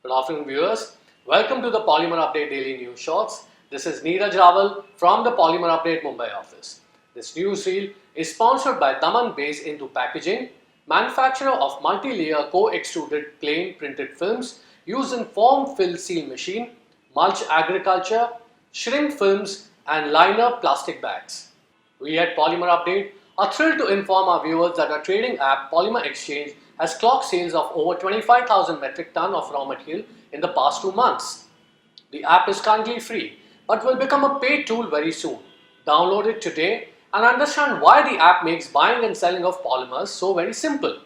Good afternoon, viewers. Welcome to the Polymer Update Daily News Shorts. This is Neeraj Rawal from the Polymer Update Mumbai office. This newsreel is sponsored by Daman Base Indu Packaging, manufacturer of multi-layer co-extruded plain printed films used in form fill seal machine, mulch agriculture, shrink films and liner plastic bags. We at Polymer Update are thrilled to inform our viewers that our trading app Polymer Exchange has clocked sales of over 25,000 metric ton of raw material in the past 2 months. The app is currently free but will become a paid tool very soon. Download it today and understand why the app makes buying and selling of polymers so very simple.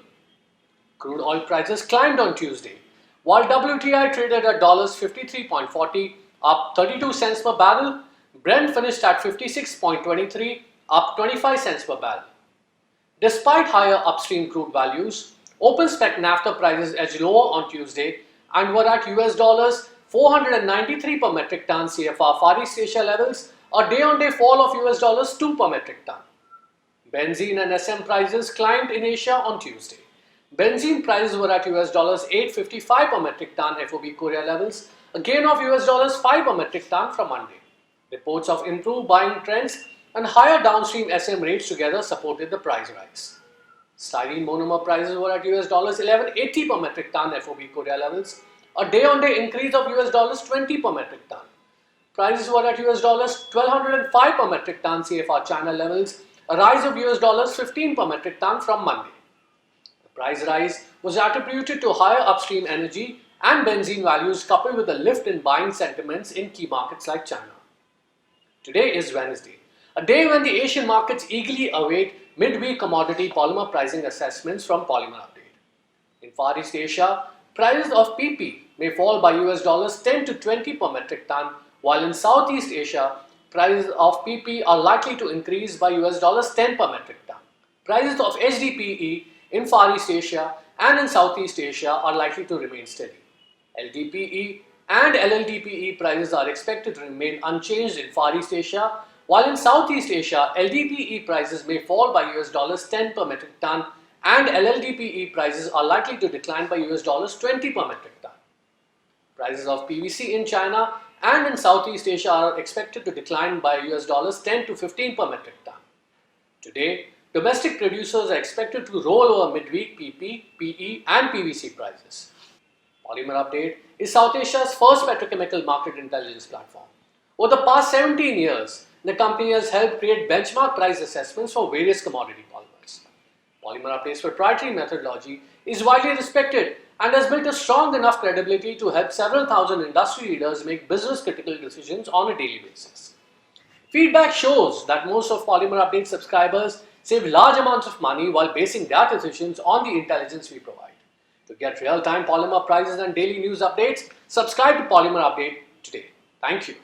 Crude oil prices climbed on Tuesday. While WTI traded at $53.40, up 32 cents per barrel, Brent finished at 56.23, up 25 cents per barrel. Despite higher upstream crude values, open spec naphtha prices edged lower on Tuesday and were at $493 per metric ton CFR Far East Asia levels, a day-on-day fall of $2 per metric ton. Benzene and SM prices climbed in Asia on Tuesday. Benzene prices were at $855 per metric ton FOB Korea levels, a gain of $5 per metric ton from Monday. Reports of improved buying trends and higher downstream SM rates together supported the price rise. Styrene monomer prices were at $1180 per metric ton FOB Korea levels, a day-on-day increase of $20 per metric ton. Prices were at $1205 per metric ton CFR China levels, a rise of $15 per metric ton from Monday. The price rise was attributed to higher upstream energy and benzene values coupled with a lift in buying sentiments in key markets like China. Today is Wednesday, a day when the Asian markets eagerly await mid-week commodity polymer pricing assessments from Polymer Update. In Far East Asia, prices of PP may fall by $10 to 20 per metric ton, while in Southeast Asia, prices of PP are likely to increase by $10 per metric ton. Prices of HDPE in Far East Asia and in Southeast Asia are likely to remain steady. LDPE and LLDPE prices are expected to remain unchanged in Far East Asia, while in Southeast Asia, LDPE prices may fall by $10 per metric ton and LLDPE prices are likely to decline by $20 per metric ton. Prices of PVC in China and in Southeast Asia are expected to decline by $10 to 15 per metric ton. Today, domestic producers are expected to roll over midweek PP, PE and PVC prices. Polymer Update is South Asia's first petrochemical market intelligence platform. Over the past 17 years, the company has helped create benchmark price assessments for various commodity polymers. Polymer Update's proprietary methodology is widely respected and has built a strong enough credibility to help several thousand industry leaders make business-critical decisions on a daily basis. Feedback shows that most of Polymer Update subscribers save large amounts of money while basing their decisions on the intelligence we provide. To get real-time polymer prices and daily news updates, subscribe to Polymer Update today. Thank you.